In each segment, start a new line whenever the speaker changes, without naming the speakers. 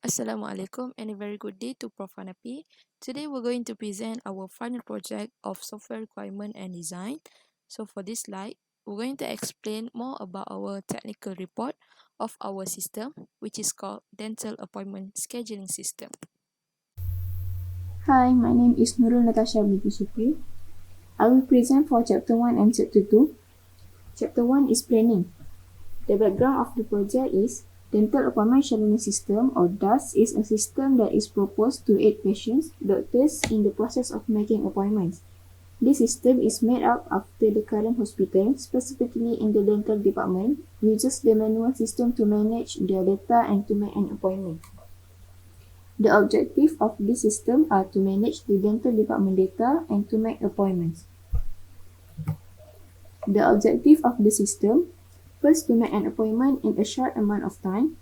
Assalamualaikum and a very good day to Prof. Khanapi. Today we're going to present our final project of software requirement and design. So for this slide, we're going to explain more about our technical report of our system, which is called Dental Appointment Scheduling System.
Hi, my name is Nurul Natasha binti Shukri. I will present for Chapter 1 and Chapter 2. Chapter 1 is planning. The background of the project is Dental Appointment Scheduling System, or DAS, is a system that is proposed to aid patients, doctors in the process of making appointments. This system is made up after the current hospital, specifically in the dental department, uses the manual system to manage their data and to make an appointment. The objective of this system are to manage the dental department data and to make appointments. The objective of the system, first to make an appointment in a short amount of time,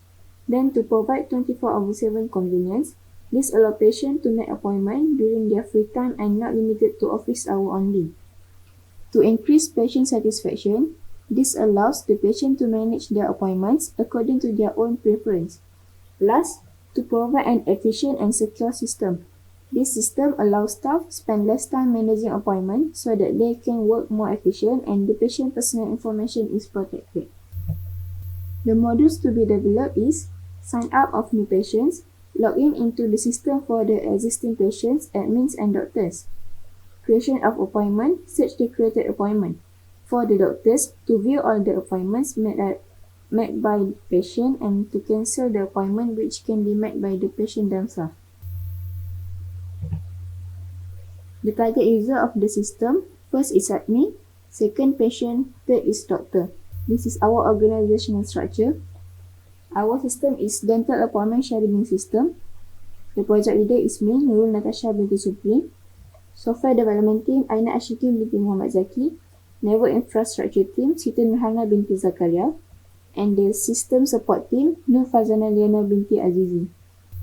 then to provide 24/7 convenience. This allows patients to make appointment during their free time and not limited to office hour only. To increase patient satisfaction, this allows the patient to manage their appointments according to their own preference. Last, to provide an efficient and secure system. This system allows staff spend less time managing appointments so that they can work more efficient and the patient personal information is protected. The modules to be developed is sign up of new patients, log in into the system for the existing patients, admins and doctors. Creation of appointment, search the created appointment. For the doctors, to view all the appointments made by the patient and to cancel the appointment which can be made by the patient themselves. The target user of the system, first is admin, second patient, third is doctor. This is our organizational structure. Our system is Dental Appointment Scheduling System. The project leader is me, Nurul Natasha binti Supri. Software Development Team, Aina Ashikin binti Muhammad Zaki. Network Infrastructure Team, Siti Nurhana binti Zakaria. And the System Support Team, Nur Fazana Liana binti Azizi.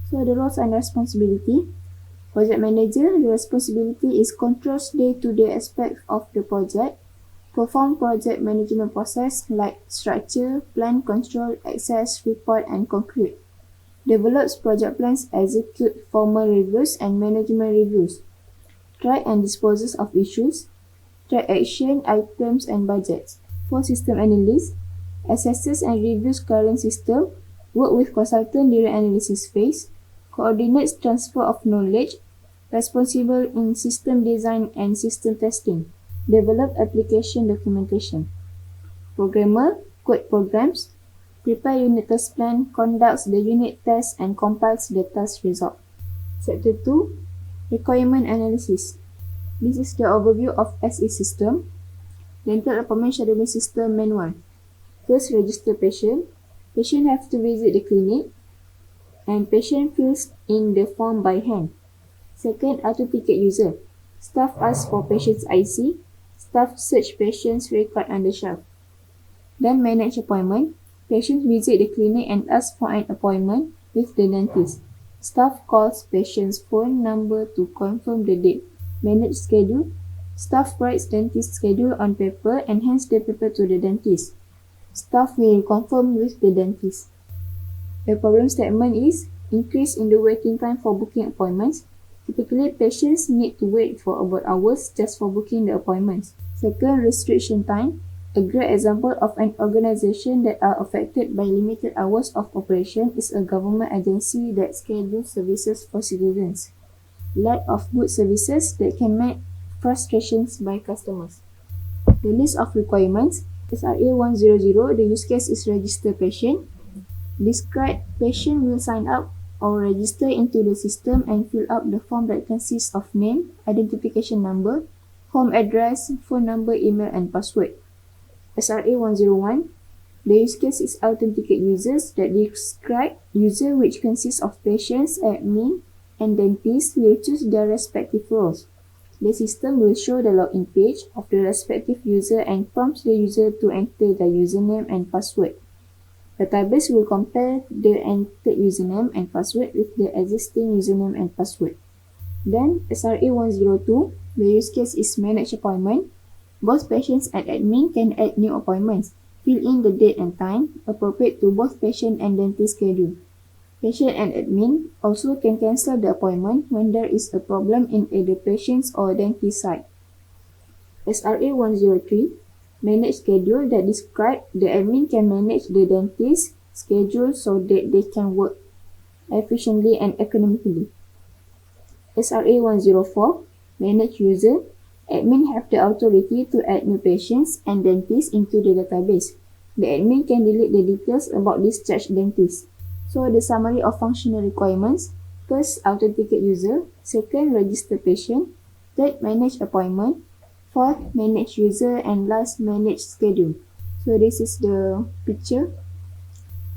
So the roles and responsibility. Project Manager, the responsibility is controls day-to-day aspects of the project, perform project management process like structure, plan, control, access, report, and conclude. Develops project plans, execute formal reviews and management reviews. Track and disposes of issues. Track action, items, and budgets. For system analyst, assesses and reviews current system, work with consultant during analysis phase, coordinates transfer of knowledge, responsible in system design and system testing, develop application documentation. Programmer, code programs, prepare unit test plan, conducts the unit test and compiles the test result. Chapter 2, Requirement Analysis. This is the overview of SE system. Dental Appointment Scheduling System Manual. First, register patient. Patient have to visit the clinic and patient fills in the form by hand. Second, auto-ticket user. Staff ask for patient's IC. Staff search patient's record on the shelf. Then manage appointment. Patient visit the clinic and ask for an appointment with the dentist. Staff calls patient's phone number to confirm the date. Manage schedule. Staff writes dentist schedule on paper and hands the paper to the dentist. Staff will confirm with the dentist. The problem statement is increase in the waiting time for booking appointments. Typically, patients need to wait for about hours just for booking the appointments. Second, restriction time. A great example of an organization that are affected by limited hours of operation is a government agency that schedules services for citizens. Lack of good services that can make frustrations by customers. The list of requirements. SRA 100, the use case is register patient. Describe patient will sign up or register into the system and fill up the form that consists of name, identification number, home address, phone number, email, and password. SRA 101, the use case is authenticate users that describe user which consists of patients, admin, and dentists will choose their respective roles. The system will show the login page of the respective user and prompts the user to enter their username and password. Database will compare the entered username and password with the existing username and password. Then, SRA 102, the use case is manage appointment. Both patients and admin can add new appointments. Fill in the date and time appropriate to both patient and dentist schedule. Patient and admin also can cancel the appointment when there is a problem in either patient's or dentist side. SRA 103 manage schedule that describe the admin can manage the dentist schedule so that they can work efficiently and economically. SRA 104 manage user admin have the authority to add new patients and dentists into the database. The admin can delete the details about discharged dentists. So the summary of functional requirements: first, authenticate user; second, register patient; third, manage appointment; fourth, manage user; and last, manage schedule. So this is the picture.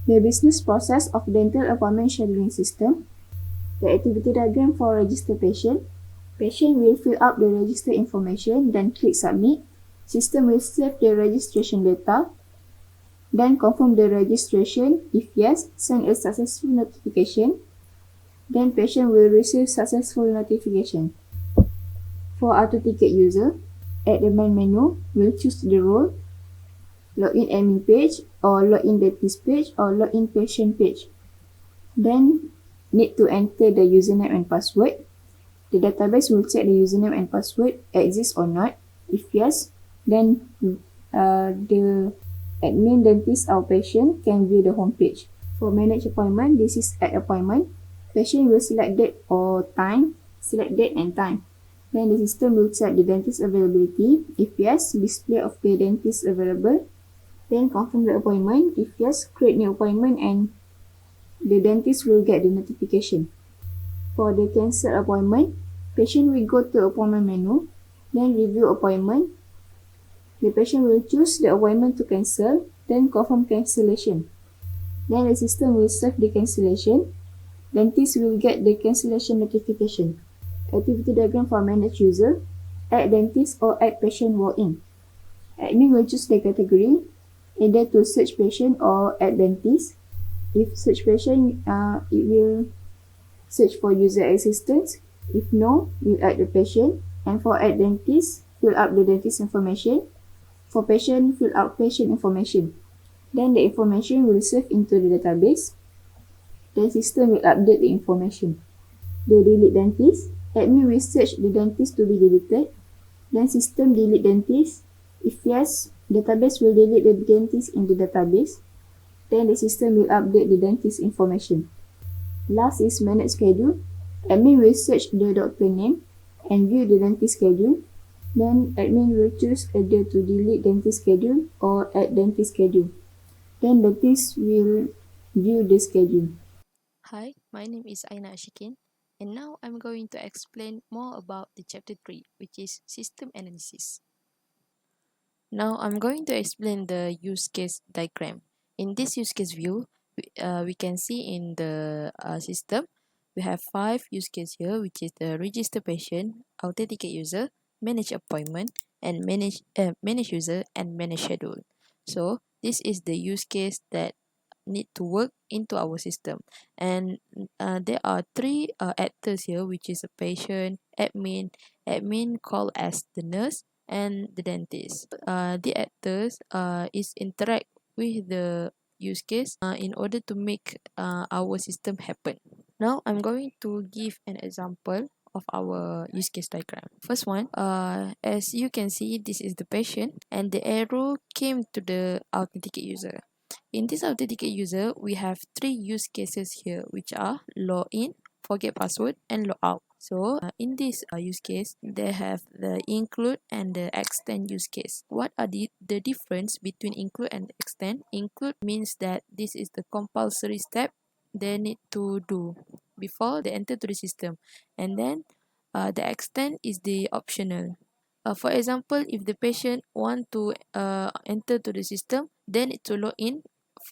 The business process of dental appointment scheduling system. The activity diagram for register patient. Patient will fill up the register information, then click submit. System will save the registration data, then confirm the registration. If yes, send a successful notification. Then patient will receive successful notification. For auto ticket user, at the main menu, we'll choose the role, login admin page, or login dentist page, or login patient page. Then need to enter the username and password. The database will check the username and password exists or not. If yes, then the admin dentist or patient can view the homepage. For manage appointment, this is add appointment. Patient will select date or time, select date and time. Then the system will check the dentist availability. If yes, display of the dentist available. Then confirm the appointment. If yes, create new appointment and the dentist will get the notification. For the cancel appointment, patient will go to appointment menu, then review appointment. The patient will choose the appointment to cancel, then confirm cancellation. Then the system will save the cancellation. Dentist will get the cancellation notification. Activity diagram for manage user. Add dentist or add patient walk-in. Admin will choose the category, either to search patient or add dentist. If search patient, it will search for user assistance. If no, you add the patient. And for add dentist, fill up the dentist information. For patient, fill out patient information. Then the information will save into the database. The system will update the information. The delete dentist. Admin will search the dentist to be deleted. Then system delete dentist. If yes, database will delete the dentist in the database. Then the system will update the dentist information. Last is manage schedule. Admin will search the doctor name and view the dentist schedule. Then admin will choose either to delete dentist schedule or add dentist schedule. Then dentist will view the schedule.
Hi, my name is Aina Ashikin, and now I'm going to explain more about the chapter 3, which is system analysis. Now I'm going to explain the use case diagram. In this use case view, we can see in the system, we have 5 use cases here, which is the register patient, authenticate user, manage appointment, and manage user and manage schedule. So this is the use case that need to work into our system, and there are 3 actors here, which is a patient, admin called as the nurse, and the dentist. The actors is interact with the use case in order to make our system happen. Now I'm going to give an example of our use case diagram. First one, as you can see, this is the patient, and the arrow came to the authenticate user. In this authenticate user, we have 3 use cases here, which are login, forget password, and logout. So in this use case, they have the include and the extend use case. What are the difference between include and extend? Include means that this is the compulsory step they need to do before they enter to the system, and then the extend is the optional. For example, if the patient want to enter to the system, they need to log in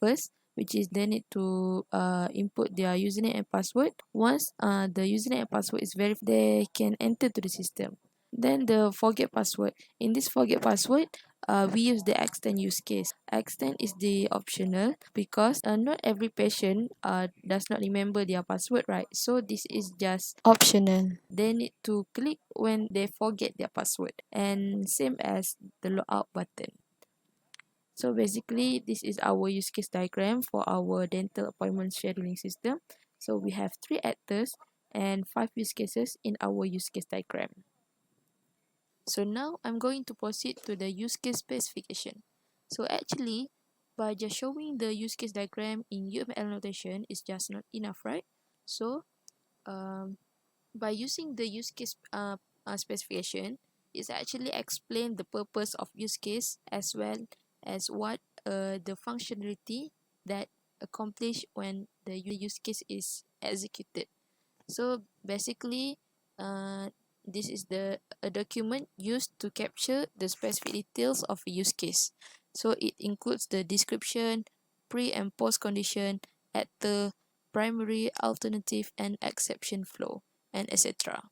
first, which is they need to input their username and password. Once the username and password is verified, they can enter to the system. Then the forget password. In this forget password, we use the extend use case. Extend is the optional because not every patient does not remember their password, right? So this is just optional. They need to click when they forget their password, and same as the logout button. So basically, this is our use case diagram for our dental appointment scheduling system. So we have 3 actors and 5 use cases in our use case diagram. So now I'm going to proceed to the use case specification. So actually, by just showing the use case diagram in UML notation is just not enough, right? So um, by using the use case specification, it's actually explain the purpose of use case as well as what the functionality that accomplish when the use case is executed. So basically, this is a document used to capture the specific details of a use case. So it includes the description, pre and post condition, actor, primary, alternative, and exception flow, and etc.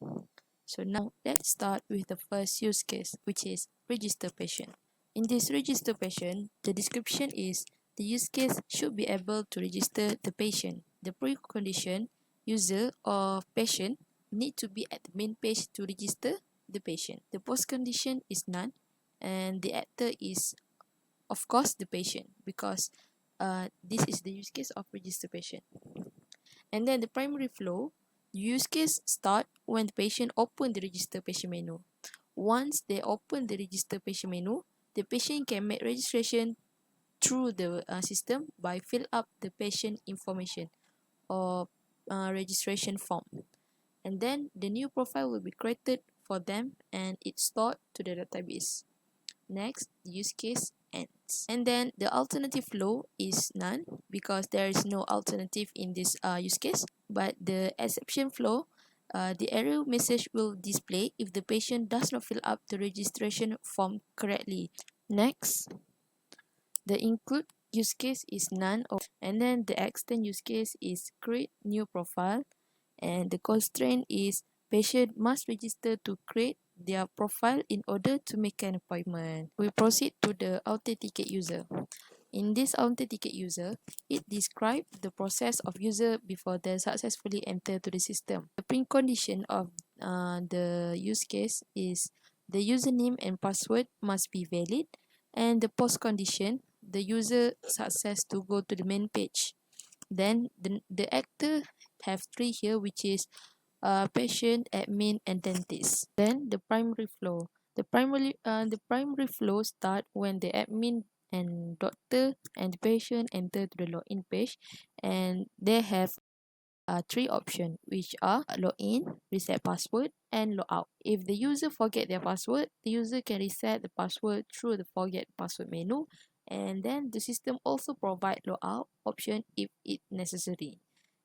So now let's start with the first use case, which is register patient. In this register patient, the description is the use case should be able to register the patient. The precondition, user or patient need to be at the main page to register the patient. The post condition is none, and the actor is of course the patient, because this is the use case of register patient. And then the primary flow, use case start when the patient open the register patient menu. Once they open the register patient menu, the patient can make registration through the system by fill up the patient information or registration form. And then the new profile will be created for them and it's stored to the database. Next, the use case ends. And then the alternative flow is none because there is no alternative in this use case. But the exception flow, the error message will display if the patient does not fill up the registration form correctly. Next, the include use case is none of, and then the extend use case is create new profile, and the constraint is patient must register to create their profile in order to make an appointment. We proceed to the authenticate user. In this authenticate user, it describes the process of user before they successfully enter to the system. The precondition of the use case is the username and password must be valid, and the post condition, the user success to go to the main page. Then the actor have 3 here, which is patient, admin, and dentist. Then the primary flow. The primary flow start when the admin and doctor and the patient enter to the login page, and they have 3 options, which are login, reset password, and logout. If the user forget their password, the user can reset the password through the forget password menu, and then the system also provide logout option if it necessary.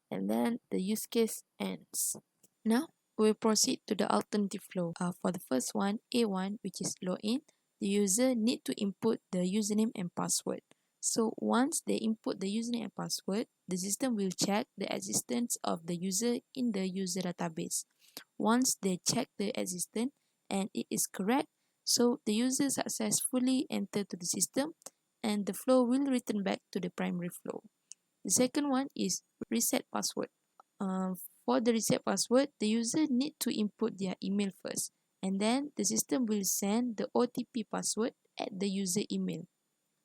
And then the use case ends. Now we proceed to the alternative flow. For the first one, A1, which is login, the user need to input the username and password. So once they input the username and password, the system will check the existence of the user in the user database. Once they check the existence and it is correct, so the user successfully entered to the system and the flow will return back to the primary flow. The second one is reset password. For the reset password, the user need to input their email first, and then the system will send the OTP password at the user email.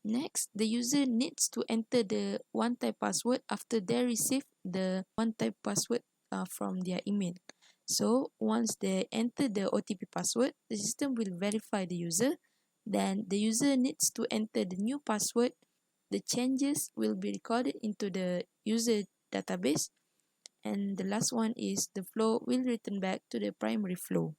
Next, the user needs to enter the one-time password after they receive the one-time password from their email. So once they enter the OTP password, the system will verify the user. Then the user needs to enter the new password. The changes will be recorded into the user database, and the last one is the flow will return back to the primary flow.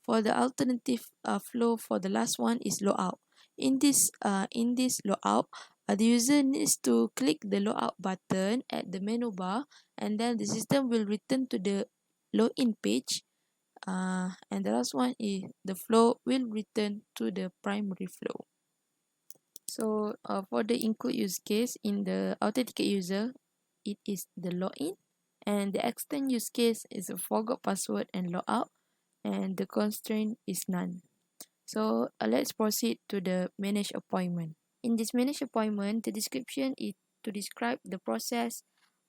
For the alternative flow for the last one is logout. In this logout, the user needs to click the logout button at the menu bar, and then the system will return to the login page. And the last one is the flow will return to the primary flow. So for the include use case in the authenticate user, it is the login, and the extend use case is a forgot password and logout, and the constraint is none. So let's proceed to the manage appointment. In this manage appointment, the description is to describe the process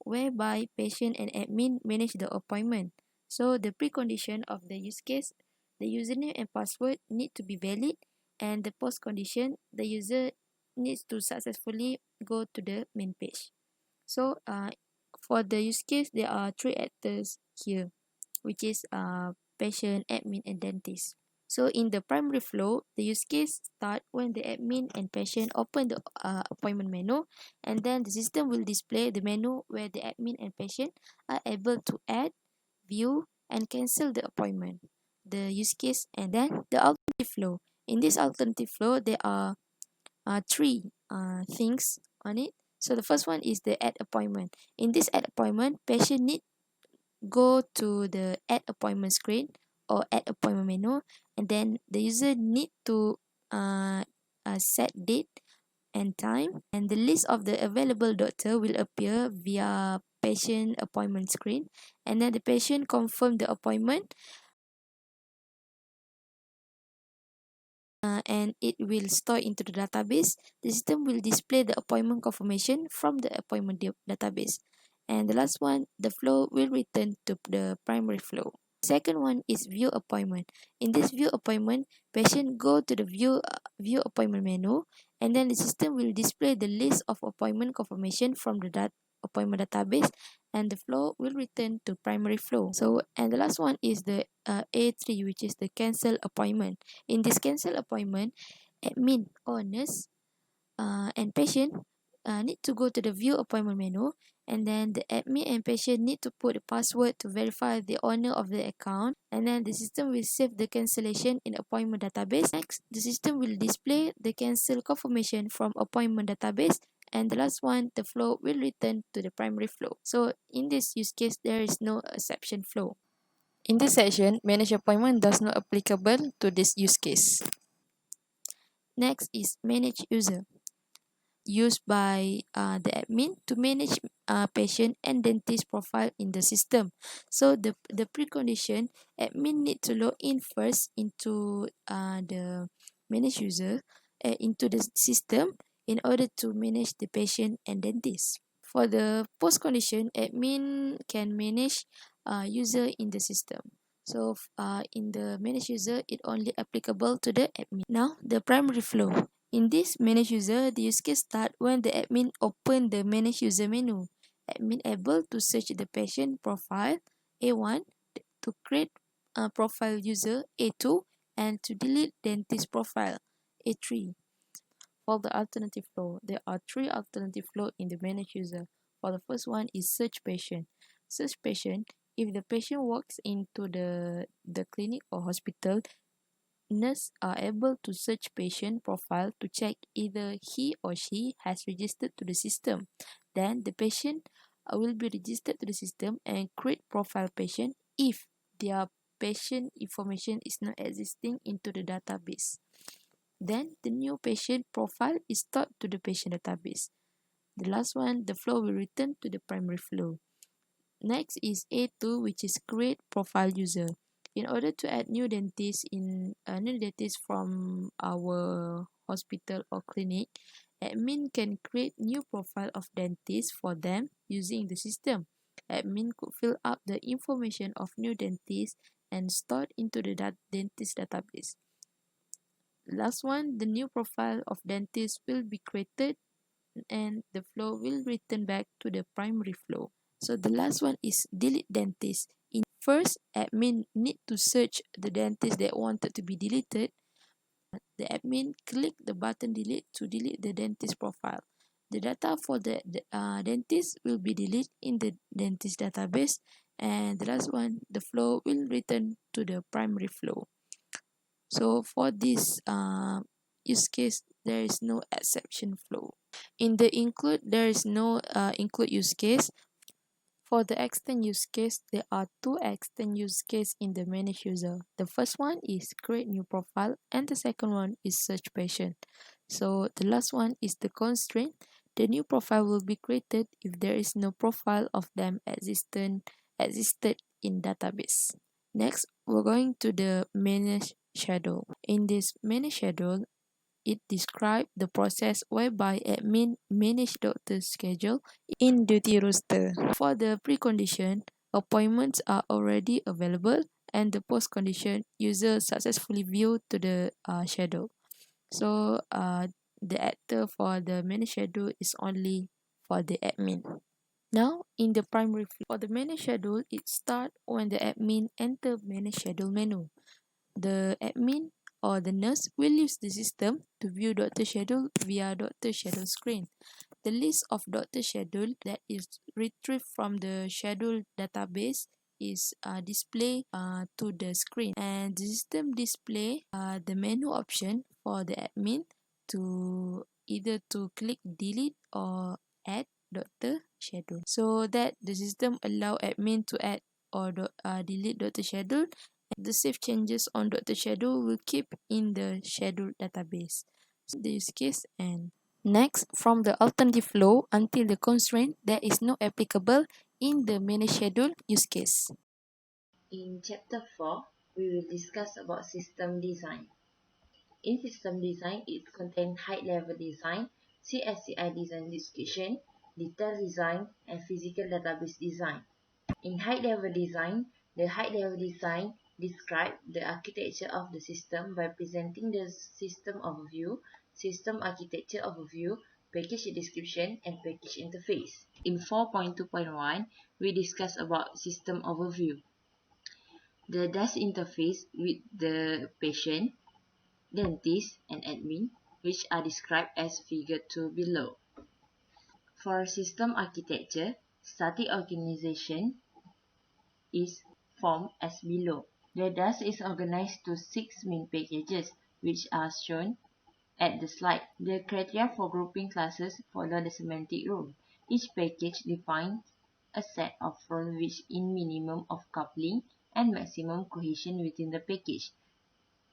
whereby patient and admin manage the appointment. So the precondition of the use case, the username and password need to be valid, and the post condition, the user needs to successfully go to the main page. So for the use case, there are three actors here, which is patient, admin, and dentist. So in the primary flow, the use case start when the admin and patient open the appointment menu, and then the system will display the menu where the admin and patient are able to add, view, and cancel the appointment, the use case, and then the alternative flow. In this alternative flow, there are three things on it. So the first one is the add appointment. In this add appointment, patient need go to the add appointment screen or add appointment menu, and then the user need to set date and time, and the list of the available doctor will appear via patient appointment screen, and then the patient confirm the appointment, and it will store into the database. The system will display the appointment confirmation from the appointment database. And the last one, the flow will return to the primary flow. Second one is view appointment. In this view appointment, patient go to the view appointment menu, and then the system will display the list of appointment confirmation from the appointment database, and the flow will return to primary flow. So, and the last one is the A3, which is the cancel appointment. In this cancel appointment, admin or nurse and patient need to go to the view appointment menu, and then the admin and patient need to put a password to verify the owner of the account, and then the system will save the cancellation in appointment database. Next, the system will display the cancel confirmation from appointment database, and the last one, the flow will return to the primary flow. So in this use case, there is no exception flow. In this section, manage appointment does not applicable to this use case. Next is manage user, used by the admin to manage patient and dentist profile in the system. So the precondition, admin need to log in first into the manage user into the system in order to manage the patient and dentist. For the post condition, admin can manage user in the system. So in the manage user, it only applicable to the admin. Now the primary flow. In this manage user, the use case start when the admin open the manage user menu. Admin able to search the patient profile A1, to create a profile user A2, and to delete dentist profile A3. For the alternative flow, there are three alternative flow in the manage user. For the first one is search patient. Search patient, if the patient walks into the clinic or hospital, nurses are able to search patient profile to check either he or she has registered to the system. Then the patient will be registered to the system and create profile patient if their patient information is not existing into the database. Then the new patient profile is stored to the patient database. The last one, the flow will return to the primary flow. Next is A2, which is create profile user. In order to add new dentist from our hospital or clinic, admin can create new profile of dentist for them using the system. Admin could fill up the information of new dentist and store it into the dentist database. Last one, the new profile of dentist will be created and the flow will return back to the primary flow. So the last one is delete dentist. In first, admin need to search the dentist that wanted to be deleted. The admin click the button delete to delete the dentist profile. The data for the dentist will be deleted in the dentist database, and the last one, the flow will return to the primary flow. So for this use case, there is no exception flow. In the include, there is no include use case. For the extend use case, there are two extend use case in the manage user. The first one is create new profile, and the second one is search patient. So the last one is the constraint. The new profile will be created if there is no profile of them existed in database. Next, we're going to the manage schedule. In this manage schedule, it describes the process whereby admin manage doctor's schedule in duty roster. For the precondition, appointments are already available, and the post condition, user successfully view to the schedule. So the actor for the main schedule is only for the admin. Now, in the primary flow, for the main schedule, it starts when the admin enter main schedule menu. The admin or the nurse will use the system to view doctor schedule via doctor schedule screen. The list of doctor schedule that is retrieved from the schedule database is displayed to the screen, and the system display the menu option for the admin to either to click delete or add doctor schedule, so that the system allow admin to add or delete doctor schedule. The save changes on doctor schedule will keep in the schedule database. The use case and next, from the alternative flow until the constraint that is not applicable in the main schedule use case.
In Chapter 4, we will discuss about system design. In system design, it contains high-level design, CSCI design description, detail design, and physical database design. In high-level design, the high-level design describes the architecture of the system by presenting the system overview, system architecture overview, package description, and package interface. In 4.2.1, we discuss about system overview. The DAS interface with the patient, dentist, and admin, which are described as figure 2 below. For system architecture, static organization is formed as below. The DAS is organized to 6 main packages, which are shown at the slide. The criteria for grouping classes follow the semantic rule. Each package defines a set of roles which in minimum of coupling and maximum cohesion within the package.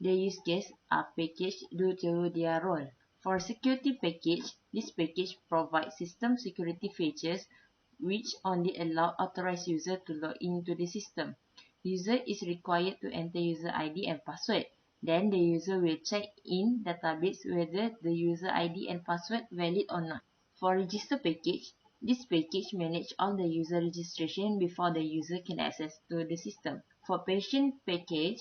The use case are packaged due to their role. For security package, this package provides system security features which only allow authorized user to log into the system. User is required to enter user ID and password. Then the user will check in database whether the user ID and password valid or not. For register package, this package manages all the user registration before the user can access to the system. For patient package,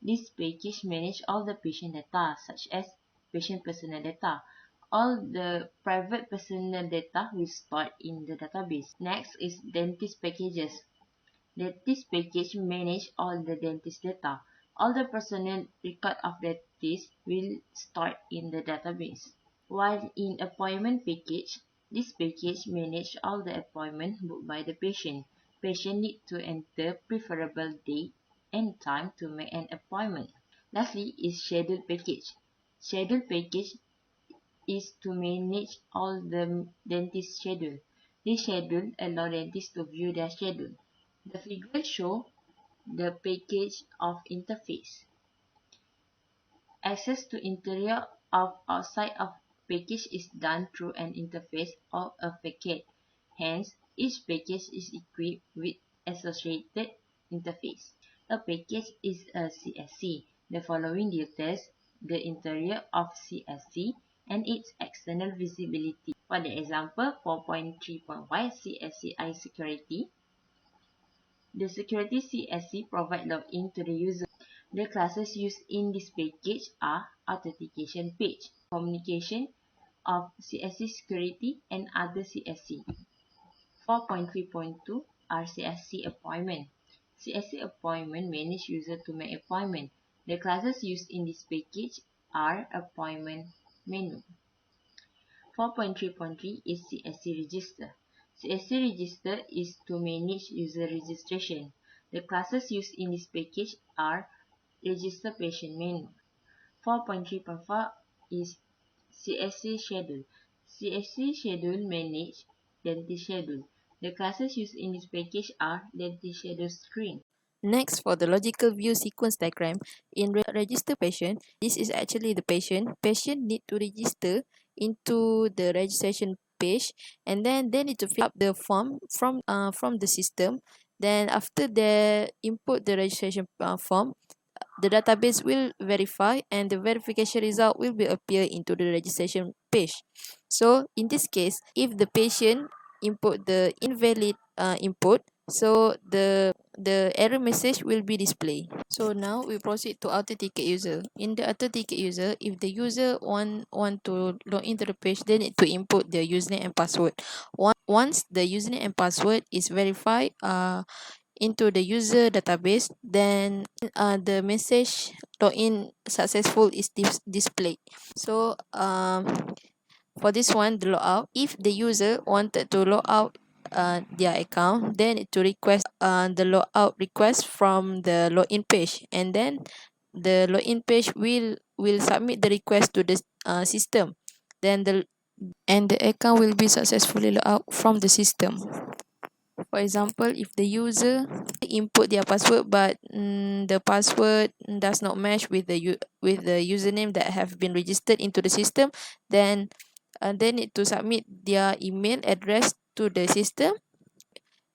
this package manages all the patient data such as patient personal data. All the private personal data will stored in the database. Next is dentist packages. Dentist package manage all the dentist data. All the personal record of dentist will stored in the database. While in appointment package, this package manage all the appointment booked by the patient. Patient need to enter preferable date and time to make an appointment. Lastly is schedule package. Schedule package is to manage all the dentist schedule. This schedule allow dentists to view their schedule. The figure show the package of interface. Access to interior of outside of package is done through an interface or a packet. Hence, each package is equipped with associated interface. A package is a CSC. The following details the interior of CSC and its external visibility. For the example, 4.3.1 CSCI security, the security CSC provide login to the user. The classes used in this package are authentication page, communication of CSC security, and other CSC. 4.3.2 are CSC appointment. CSC appointment manage user to make appointment. The classes used in this package are appointment menu. 4.3.3 is CSC register. CSC register is to manage user registration. The classes used in this package are register patient menu. 4.3.4 is CSC schedule. CSC schedule manage dentist schedule. The classes used in this package are dentist schedule screen.
Next, for the logical view sequence diagram, in register patient, this is actually the patient. Patient need to register into the registration page, and then they need to fill up the form from the system. Then after they input the registration form, the database will verify, and the verification result will be appear into the registration page. So in this case, if the patient input the invalid input, so the error message will be displayed. So now we proceed to auto ticket user. In the auto ticket user, if the user want to log into the page, they need to input their username and password. Once the username and password is verified into the user database, then the message login successful is displayed. So for this one, the logout, if the user wanted to log out their account, then it to request the logout request from the login page, and then the login page will submit the request to the system. Then the account will be successfully logged out from the system. For example, if the user input their password but the password does not match with with the username that have been registered into the system, then they need to submit their email address to the system,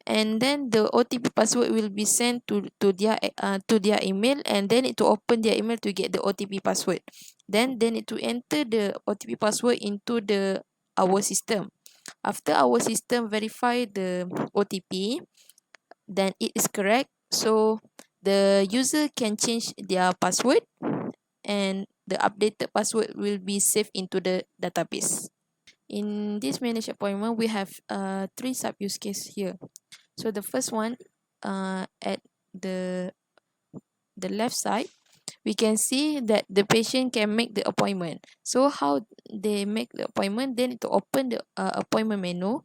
and then the OTP password will be sent to their email, and they need to open their email to get the OTP password. Then they need to enter the OTP password into our system. After our system verify the OTP, then it is correct. So the user can change their password, and the updated password will be saved into the database. In this manage appointment, we have three sub use case here. So the first one, at the left side, we can see that the patient can make the appointment. So how they make the appointment? They need to open the appointment menu,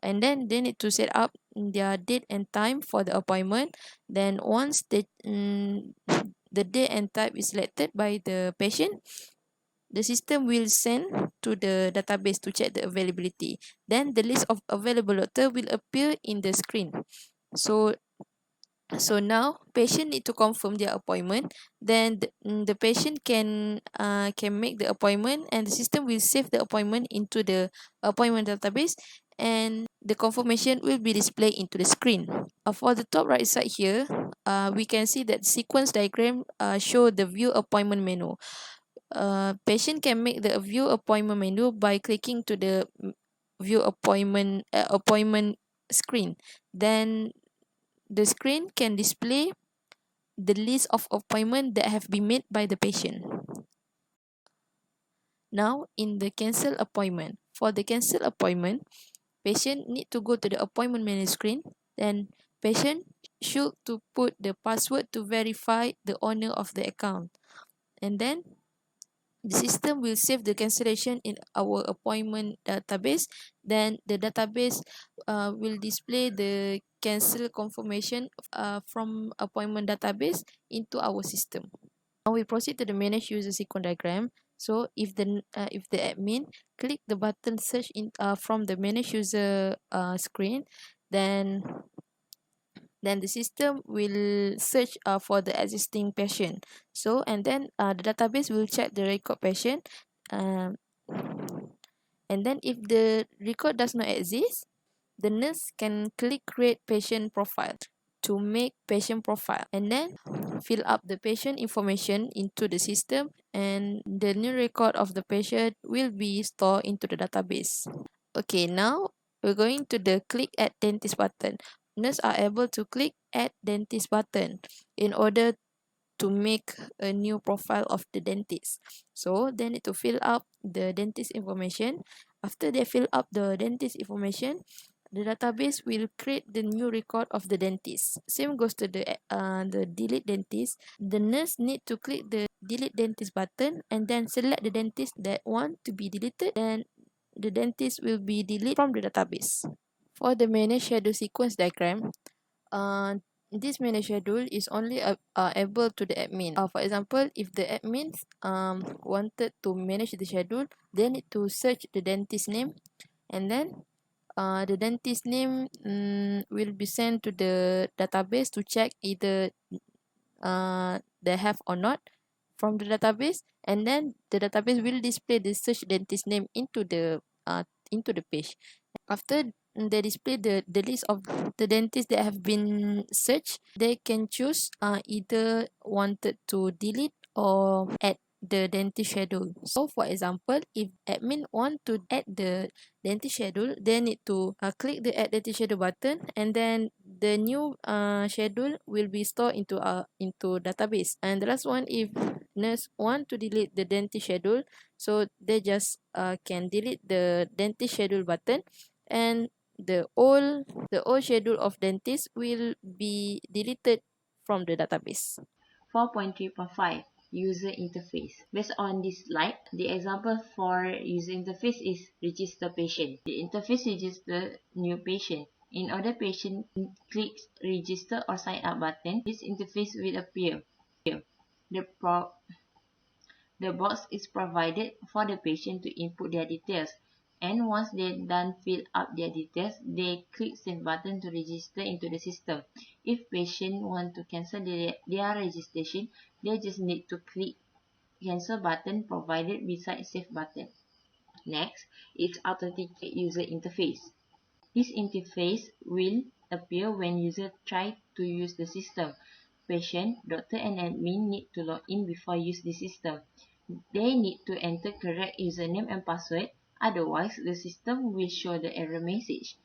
and then they need to set up their date and time for the appointment. Then once the date and time is selected by the patient, the system will send to the database to check the availability. Then the list of available doctor will appear in the screen. So now patient need to confirm their appointment. Then the patient can make the appointment, and the system will save the appointment into the appointment database, and the confirmation will be displayed into the screen. For the top right side here, we can see that sequence diagram show the view appointment menu. Patient can make the view appointment menu by clicking to the view appointment screen. Then the screen can display the list of appointments that have been made by the patient. Now, in the cancel appointment, for the cancel appointment, patient need to go to the appointment menu screen. Then patient should to put the password to verify the owner of the account, and then the system will save the cancellation in our appointment database. Then the database will display the cancel confirmation from appointment database into our system. Now we proceed to the manage user sequence diagram. So if the admin click the button search in from the manage user screen, then the system will search for the existing patient. So and then the database will check the record patient, um, and then if the record does not exist, the nurse can click create patient profile to make patient profile, and then fill up the patient information into the system, and the new record of the patient will be stored into the database. Okay, now we're going to the click add dentist button. Nurses are able to click add dentist button in order to make a new profile of the dentist. So they need to fill up the dentist information. After they fill up the dentist information, the database will create the new record of the dentist. Same goes to the delete dentist. The nurse need to click the delete dentist button and then select the dentist that want to be deleted. Then the dentist will be deleted from the database. For the manage schedule sequence diagram, this manage schedule is only able to the admin. For example, if the admins wanted to manage the schedule, they need to search the dentist name, and then the dentist name will be sent to the database to check either they have or not from the database, and then the database will display the search dentist name into the page. After they display the list of the dentists that have been searched, they can choose either wanted to delete or add the dentist schedule. So for example, if admin want to add the dentist schedule, they need to click the add dentist schedule button, and then the new schedule will be stored into database. And the last one, if nurse want to delete the dentist schedule, so they just can delete the dentist schedule button, and the old schedule of dentist will be deleted from the database.
4.3.5 User Interface. Based on this slide, the example for user interface is register patient. The interface registers new patient. In order patient clicks register or sign up button, this interface will appear. The, pro the box is provided for the patient to input their details, and once they done fill up their details, they click save button to register into the system. If patient want to cancel their registration, they just need to click cancel button provided beside save button. Next, it's authenticate user interface. This interface will appear when user try to use the system. Patient, doctor and admin need to log in before use the system. They need to enter correct username and password, otherwise the system will show the error message.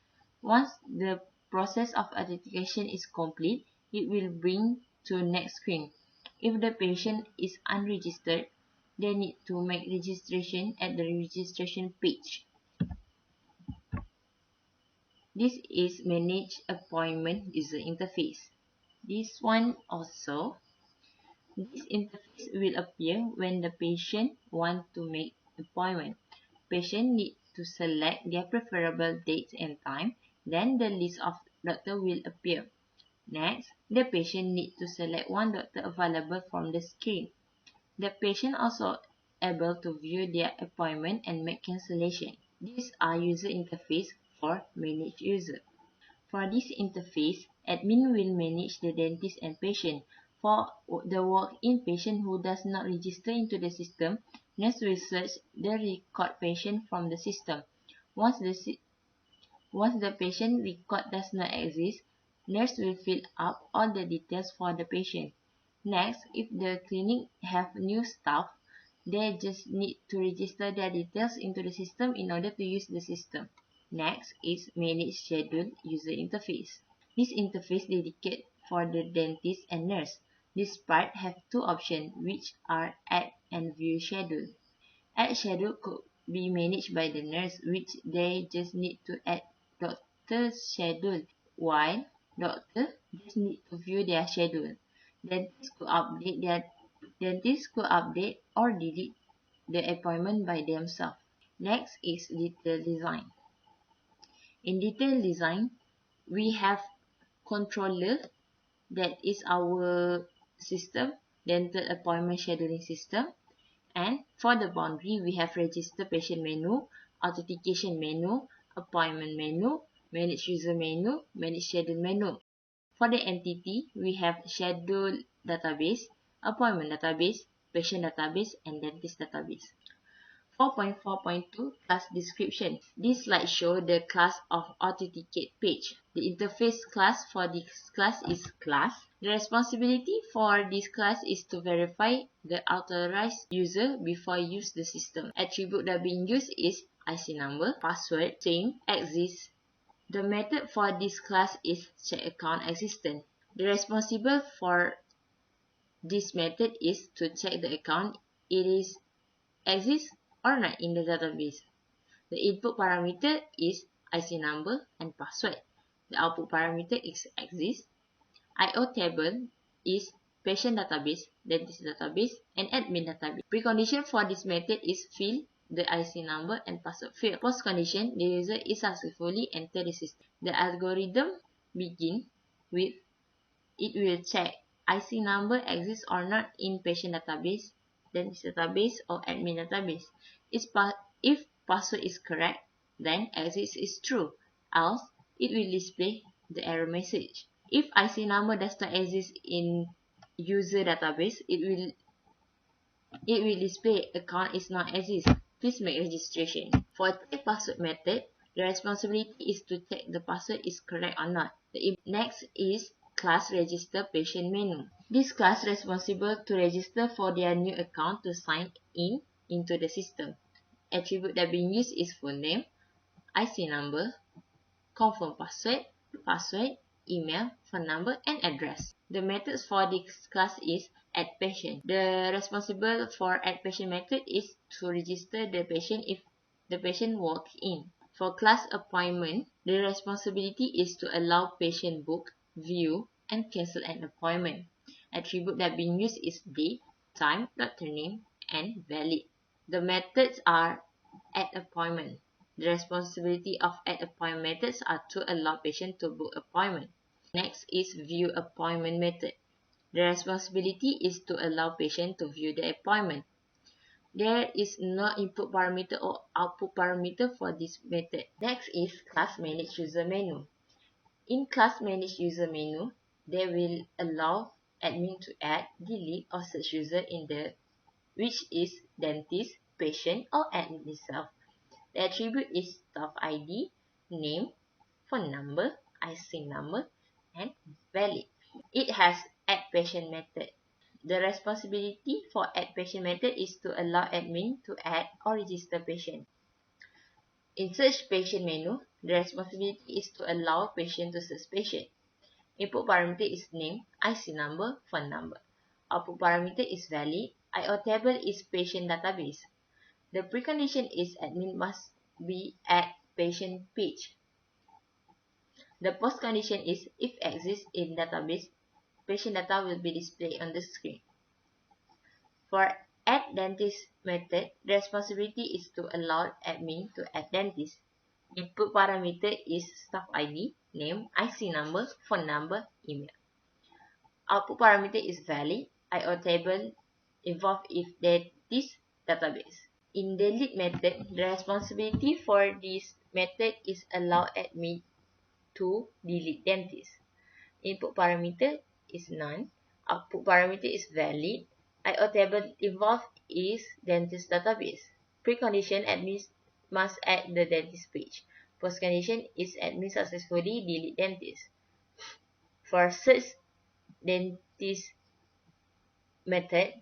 Once the process of authentication is complete, it will bring to next screen. If the patient is unregistered, they need to make registration at the registration page. This is manage appointment user interface. This one also, this interface will appear when the patient want to make appointment. Patient need to select their preferable dates and time, then the list of doctor will appear. Next, the patient need to select one doctor available from the screen. The patient also able to view their appointment and make cancellation. These are user interface for manage user. For this interface, admin will manage the dentist and patient. For the walk-in patient who does not register into the system, nurse will search the record patient from the system. Once the patient record does not exist, nurse will fill up all the details for the patient. Next, if the clinic have new staff, they just need to register their details into the system in order to use the system. Next is Manage Schedule User Interface. This interface dedicated for the dentist and nurse. This part have two options, which are Add and View Schedule. Add schedule could be managed by the nurse, which they just need to add doctor's schedule, while doctor just need to view their schedule. Dentists could update or delete the appointment by themselves. Next is detail design. In detail design, we have controller, that is our system, dental appointment scheduling system. And for the boundary, we have register patient menu, authentication menu, appointment menu, manage user menu, manage schedule menu. For the entity, we have schedule database, appointment database, patient database, and dentist database. 4.4.2 Class Description. This slide shows the class of authenticate page. The interface class for this class is class. The responsibility for this class is to verify the authorized user before use the system. Attribute that being used is IC number, password, same, exists. The method for this class is check account existence. The responsible for this method is to check the account it is exists or not in the database. The input parameter is IC number and password. The output parameter is exist. IO table is patient database, dentist database, and admin database. Precondition for this method is fill the IC number and password field. Post condition, the user is successfully entered the system. The algorithm begin with it will check IC number exists or not in patient database, dentist database, or admin database. If password is correct, then exists is true, else it will display the error message. If IC number does not exist in user database, it will display account is not exist. Please make registration. For check password method, the responsibility is to check the password is correct or not. Next is class register patient menu. This class responsible to register for their new account to sign in into the system. Attribute that being used is full name, IC number, confirm password, email, phone number, and address. The methods for this class is add patient. The responsible for add patient method is to register the patient if the patient walks in. For class appointment, the responsibility is to allow patient book, view, and cancel an appointment. Attribute that being used is date, time, doctor name, and valid. The methods are add appointment. The responsibility of add appointment methods are to allow patient to book appointment. Next is view appointment method. The responsibility is to allow patient to view the appointment. There is no input parameter or output parameter for this method. Next is class manage user menu. In class manage user menu, they will allow admin to add, delete, or search user in the which is dentist, patient, or admin itself. The attribute is staff ID, name, phone number, IC number, and valid. It has add patient method. The responsibility for add patient method is to allow admin to add or register patient. In search patient menu, the responsibility is to allow patient to search patient. Input parameter is name, IC number, phone number. Output parameter is valid. IO table is patient database. The precondition is admin must be at patient page. The post condition is if exists in database, patient data will be displayed on the screen. For add dentist method, the responsibility is to allow admin to add dentist. Input parameter is staff ID, name, IC number, phone number, email. Output parameter is valid. IO table involved if dentist database. In delete method, the responsibility for this method is allow admin to delete dentist. Input parameter is none. Output parameter is valid. IO table involved is dentist database. Precondition admin must add the dentist page. Postcondition is admin successfully delete dentist. For search dentist method,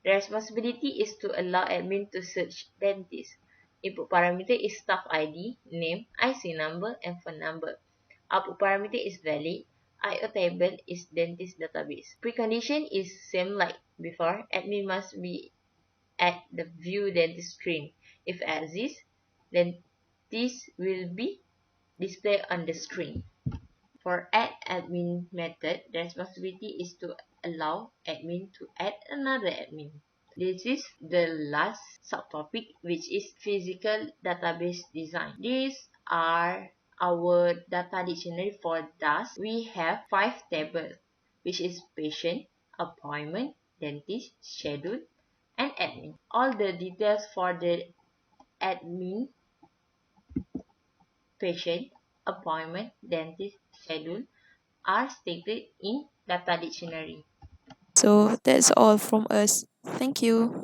the responsibility is to allow admin to search dentist. Input parameter is staff ID, name, IC number, and phone number. Output parameter is valid. IO table is dentist database. Precondition is same like before. Admin must be at the view dentist screen. If exists, then this will be displayed on the screen. For add admin method, the responsibility is to allow admin to add another admin. This is the last subtopic, which is physical database design. These are our data dictionary for DAS. We have 5 tables, which is patient, appointment, dentist, schedule, and admin. All the details for the admin, patient, appointment, dentist, schedule are stated in data dictionary.
So that's all from us. Thank you.